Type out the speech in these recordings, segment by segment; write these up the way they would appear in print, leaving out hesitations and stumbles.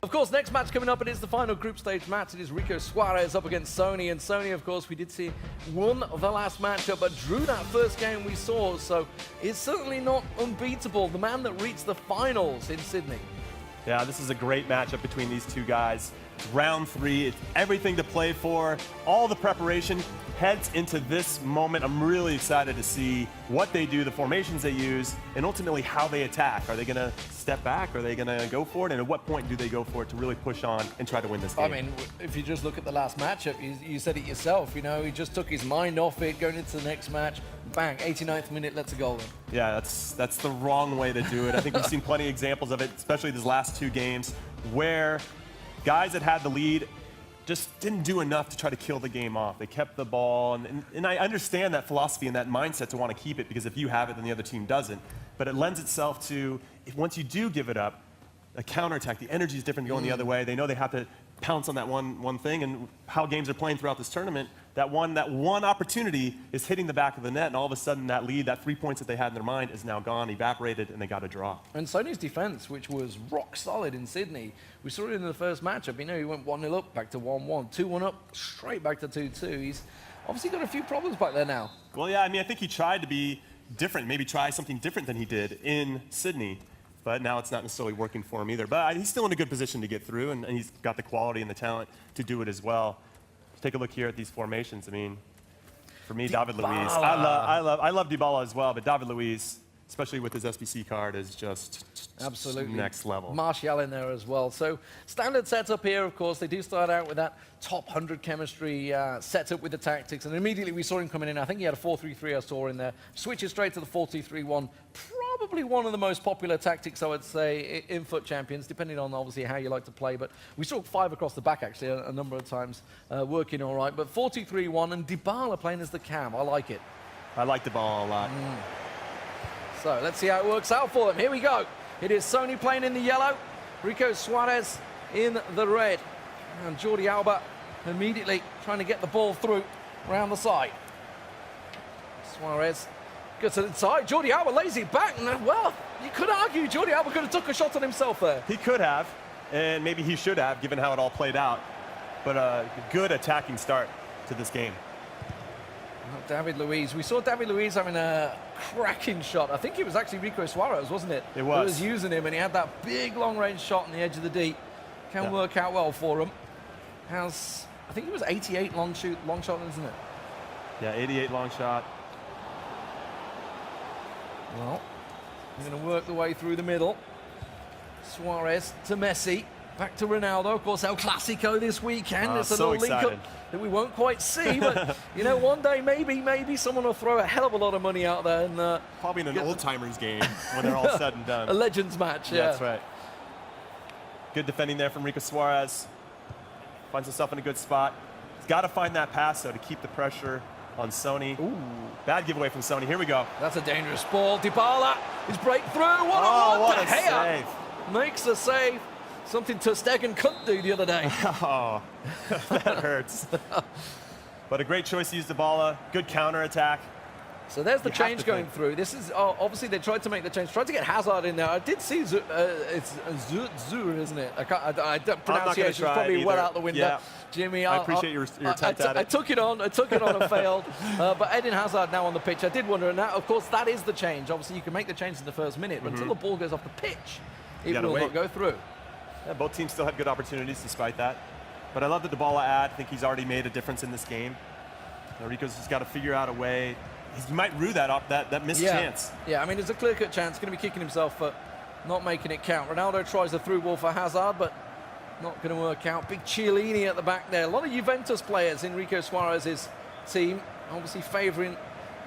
Of course, next match coming up, it is the final group stage match. It is RICKOSUAREZ up against Sony. And Sony, of course, we did see won the last matchup, but drew that first game we saw. So it's certainly not unbeatable. The man that reached the finals in Sydney. Yeah, this is a great matchup between these two guys. It's round 3, it's everything to play for. All the preparation heads into this moment. I'm really excited to see what they do, the formations they use, and ultimately how they attack. Are they going to step back? Are they going to go for it? And at what point do they go for it to really push on and try to win this game? I mean, if you just look at the last matchup, you said it yourself, you know, he just took his mind off it, going into the next match, bang, 89th minute, let's a goal in. Yeah, that's the wrong way to do it. I think we've seen plenty of examples of it, especially these last 2 games, where guys that had the lead just didn't do enough to try to kill the game off. They kept the ball, and I understand that philosophy and that mindset to want to keep it, because if you have it, then the other team doesn't. But it lends itself to, once you do give it up, a counterattack, the energy is different going the other way. They know they have to pounce on that one thing, and how games are playing throughout this tournament, that one opportunity is hitting the back of the net, and all of a sudden that lead, that 3 points that they had in their mind is now gone, evaporated, and they got a draw. And Sony's defense, which was rock solid in Sydney, we saw it in the first matchup. You know, he went 1-0 up, back to 1-1, 2-1 up, straight back to 2-2. He's obviously got a few problems back there now. Well, yeah, I mean, I think he tried to be different, maybe try something different than he did in Sydney. But now it's not necessarily working for him either. But he's still in a good position to get through, and he's got the quality and the talent to do it as well. Take a look here at these formations. I mean, for me, David Luiz. I love Dybala as well, but David Luiz, especially with his SBC card, is just absolutely next level. Martial in there as well. So standard setup here, of course. They do start out with that top 100 chemistry setup with the tactics, and immediately we saw him coming in. I think he had a 4-3-3 I saw in there. Switches straight to the 4-2-3-1. Probably one of the most popular tactics, I would say, in FUT Champions, depending on obviously how you like to play. But we saw 5 across the back actually a number of times, working all right. But 4-2-3-1 and Dybala playing as the cam. I like it. I like Dybala a lot. So let's see how it works out for them. Here we go. It is Sony playing in the yellow, RICKOSUAREZ in the red. And Jordi Alba immediately trying to get the ball through around the side. Suarez gets it inside. Jordi Alba lays it back. And, well, you could argue Jordi Alba could have took a shot on himself there. He could have, and maybe he should have, given how it all played out. But a good attacking start to this game. David Luiz. We saw David Luiz having a cracking shot. I think it was actually RICKOSUAREZ, wasn't it? It was. Who was using him, and he had that big long-range shot on the edge of the D. Can work out well for him. I think it was 88 long shot, isn't it? Yeah, 88 long shot. Well, he's going to work the way through the middle. Suarez to Messi. Back to Ronaldo. Of course, El Clasico this weekend. It's a little link-up that we won't quite see, but, you know, one day maybe someone will throw a hell of a lot of money out there. And probably in an old-timers game when they're all said and done. A Legends match, yeah. That's right. Good defending there from RICKOSUAREZ. Finds himself in a good spot. He's got to find that pass, though, to keep the pressure on Sony. Ooh. Bad giveaway from Sony. Here we go. That's a dangerous ball. Dybala, his breakthrough. What a save. Makes a save. Something ter Stegen couldn't do the other day. Oh, that hurts. But a great choice to use Dybala. Good counter-attack. So there's the change going through. This is obviously they tried to make the change, tried to get Hazard in there. I did see it's Zur, isn't it? Pronunciation's probably well out the window. Yeah. Jimmy, I appreciate your attempt at it. I took it on and failed. But Eden Hazard now on the pitch. I did wonder, and that, of course, that is the change. Obviously, you can make the change in the first minute, but until the ball goes off the pitch, it will not go through. Yeah, both teams still had good opportunities despite that. But I love the Dybala ad. I think he's already made a difference in this game. Rico's just got to figure out a way. He might rue that missed chance. Yeah, I mean, there's a clear-cut chance. Going to be kicking himself for not making it count. Ronaldo tries a through ball for Hazard, but not going to work out. Big Chiellini at the back there. A lot of Juventus players in RICKOSUAREZ's team, obviously favouring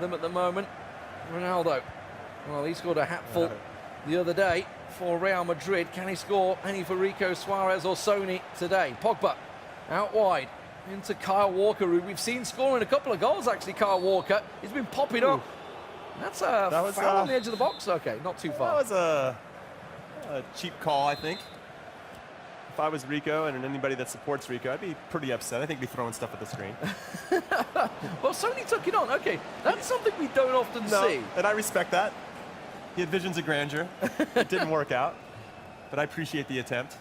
them at the moment. Ronaldo, well, he scored a hatful the other day for Real Madrid. Can he score any for RICKOSUAREZ or Sony today? Pogba out wide into Kyle Walker, who we've seen scoring a couple of goals, actually. Kyle Walker, he's been popping up. That's a foul on the edge of the box. Okay, not too far. That was a cheap call, I think. If I was Rico and anybody that supports Rico, I'd be pretty upset. I think we'd be throwing stuff at the screen. Well, Sony took it on. Okay, that's something we don't often see. And I respect that. He had visions of grandeur. It didn't work out, but I appreciate the attempt.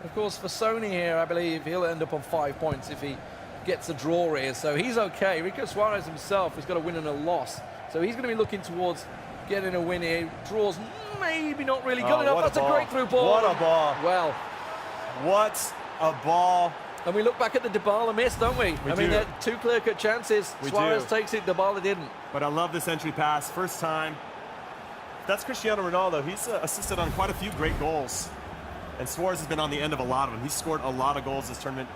Of course, for Sony here, I believe he'll end up on 5 points if he gets a draw here, so he's okay. Rico Suarez himself has got a win and a loss, so he's going to be looking towards getting a win here. Draws maybe not really good enough. That's a great through ball. What a ball. Well. What a ball. And we look back at the Dybala miss, don't we? I mean, there are 2 clear-cut chances. Suarez takes it, Dybala didn't. But I love this entry pass. First time. That's Cristiano Ronaldo. He's assisted on quite a few great goals. And Suarez has been on the end of a lot of them. He's scored a lot of goals this tournament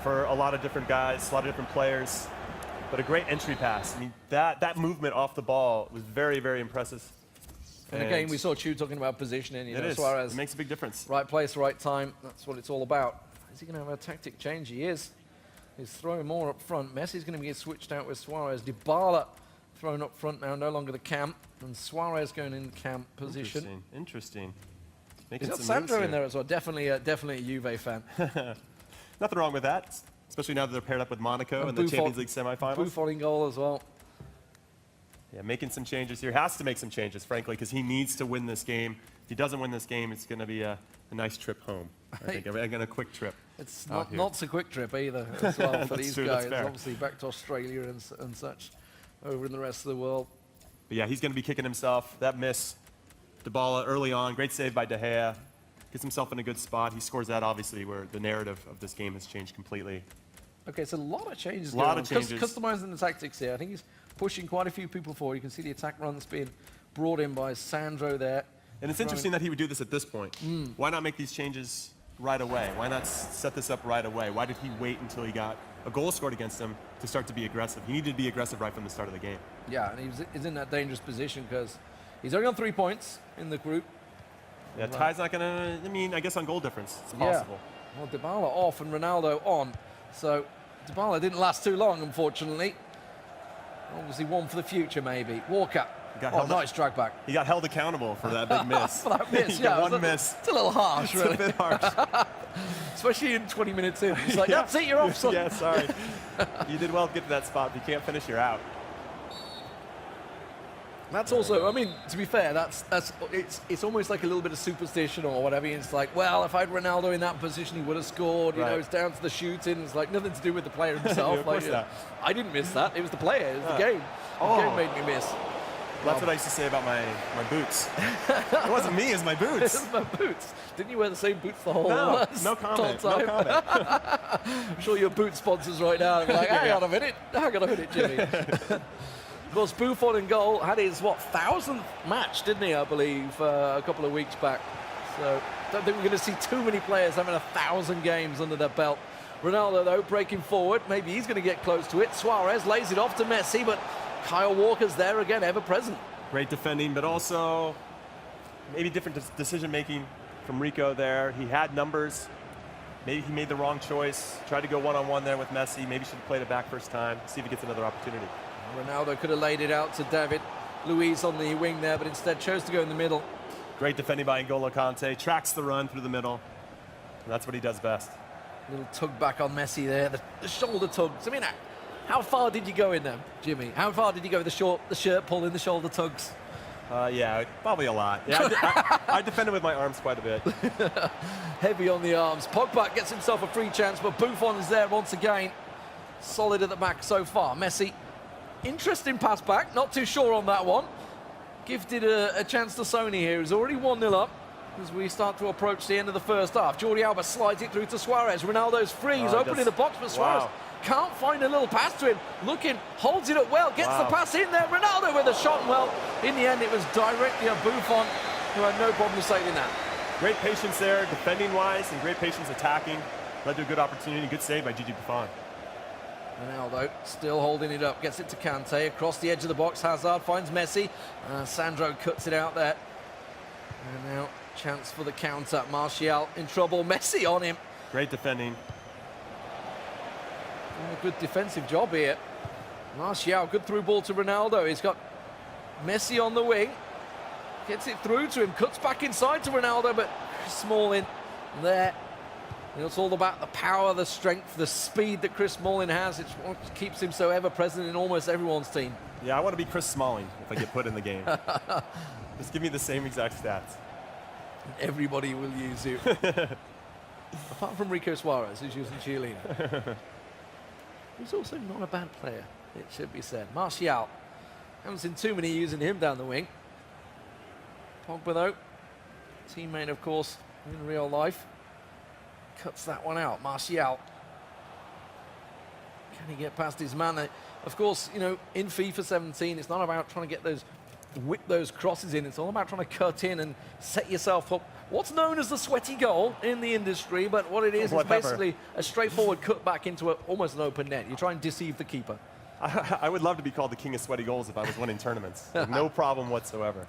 for a lot of different guys, a lot of different players. But a great entry pass. I mean, that movement off the ball was very, very impressive. And again, we saw Chu talking about positioning. You know, Suarez. It makes a big difference. Right place, right time. That's what it's all about. Is he going to have a tactic change? He is. He's throwing more up front. Messi's going to get switched out with Suarez. Dybala thrown up front now, no longer the cam. And Suarez going in cam position. Interesting. He's got Sandro in there as well. Definitely a Juve fan. Nothing wrong with that, especially now that they're paired up with Monaco in the Champions League semifinals. Buffon in goal as well. Yeah, making some changes here. Has to make some changes, frankly, because he needs to win this game. If he doesn't win this game, it's going to be a nice trip home. I think a quick trip. It's not so quick trip either as well for these guys. Obviously back to Australia and such over in the rest of the world. But yeah, he's going to be kicking himself. That miss, Dybala early on, great save by De Gea. Gets himself in a good spot. He scores that, obviously, where the narrative of this game has changed completely. Okay, so a lot of changes. A lot of changes. Customizing the tactics here. I think he's pushing quite a few people forward. You can see the attack runs being brought in by Sandro there. And it's interesting that he would do this at this point. Why not make these changes right away? Why not set this up right away? Why did he wait until he got a goal scored against him to start to be aggressive? He needed to be aggressive right from the start of the game. Yeah, and he's in that dangerous position because he's only on 3 points in the group. Yeah, Ty's not going to, I mean, I guess on goal difference, it's possible. Yeah. Well, Dybala off and Ronaldo on. So Dybala didn't last too long, unfortunately. Obviously one for the future, maybe. Walker. Nice drag back. He got held accountable for that big miss. For that miss, yeah. One miss. It's a little harsh, really. It's a bit harsh. Especially in 20 minutes in. It's like, that's it, you're off, son. Yeah, sorry. You did well to get to that spot. If you can't finish, you're out. That's also, I mean, to be fair, it's almost like a little bit of superstition or whatever. It's like, well, if I had Ronaldo in that position, he would have scored. You know, it's down to the shooting. It's like nothing to do with the player himself. Of course not. I didn't miss that. It was the player. It was the game. The game made me miss. That's what I used to say about my boots. It wasn't me, it was my boots. It was my boots. Didn't you wear the same boots the whole no comment. No comment. I'm sure your boot sponsors right now are like, hang on a minute, Jimmy. Of course, Buffon in goal had his, 1,000th match, didn't he, I believe, a couple of weeks back. So don't think we're going to see too many players having 1,000 games under their belt. Ronaldo, though, breaking forward. Maybe he's going to get close to it. Suarez lays it off to Messi, but Kyle Walker's there again, ever present. Great defending, but also maybe different decision-making from Rico there. He had numbers. Maybe he made the wrong choice. Tried to go one-on-one there with Messi. Maybe should have played it back first time. See if he gets another opportunity. Ronaldo could have laid it out to David Luiz on the wing there, but instead chose to go in the middle. Great defending by N'Golo Kante. Tracks the run through the middle. And that's what he does best. Little tug back on Messi there. The shoulder tugs. I mean, how far did you go in them, Jimmy? How far did you go with the shirt pull in the shoulder tugs? Yeah, probably a lot. Yeah, I defended with my arms quite a bit. Heavy on the arms. Pogba gets himself a free chance, but Buffon is there once again. Solid at the back so far. Messi, interesting pass back. Not too sure on that one. Gifted a chance to Sony here. He's already 1-0 up as we start to approach the end of the first half. Jordi Alba slides it through to Suarez. Ronaldo's free. He's opening the box, but Suarez can't find a little pass to him. Looking, holds it up well, gets the pass in there. Ronaldo with a shot, and well, in the end, it was directly at Buffon, who had no problem saving that. Great patience there, defending-wise, and great patience attacking. Led to a good opportunity. Good save by Gigi Buffon. Ronaldo still holding it up, gets it to Kante, across the edge of the box. Hazard finds Messi. Sandro cuts it out there. And now, chance for the counter. Martial in trouble. Messi on him. Great defending. A good defensive job here. Martial, good through ball to Ronaldo. He's got Messi on the wing. Gets it through to him, cuts back inside to Ronaldo, but Smalling there. It's all about the power, the strength, the speed that Chris Smalling has. It's what keeps him so ever-present in almost everyone's team. Yeah, I want to be Chris Smalling if I get put in the game. Just give me the same exact stats. Everybody will use you. Apart from Rico Suarez, who's using Chiellini. He's also not a bad player, it should be said. Martial. Haven't seen too many using him down the wing. Pogba, though, teammate, of course, in real life. Cuts that one out. Martial. Can he get past his man? Of course, you know, in FIFA 17, it's not about trying to get whip those crosses in. It's all about trying to cut in and set yourself up. What's known as the sweaty goal in the industry, but what it is basically a straightforward cut back into almost an open net. You try and deceive the keeper. I would love to be called the king of sweaty goals if I was winning tournaments. No problem whatsoever.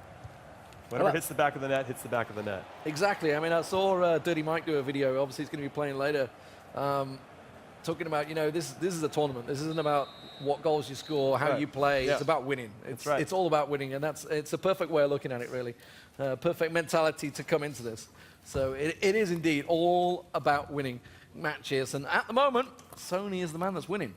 Whatever hits the back of the net, hits the back of the net. Exactly. I mean, I saw Dirty Mike do a video. Obviously, he's going to be playing later. Talking about, you know, this is a tournament. This isn't about what goals you score, how you play. Yeah. It's about winning. It's all about winning, and it's a perfect way of looking at it, really. Perfect mentality to come into this. So it is indeed all about winning matches, and at the moment, Sony is the man that's winning.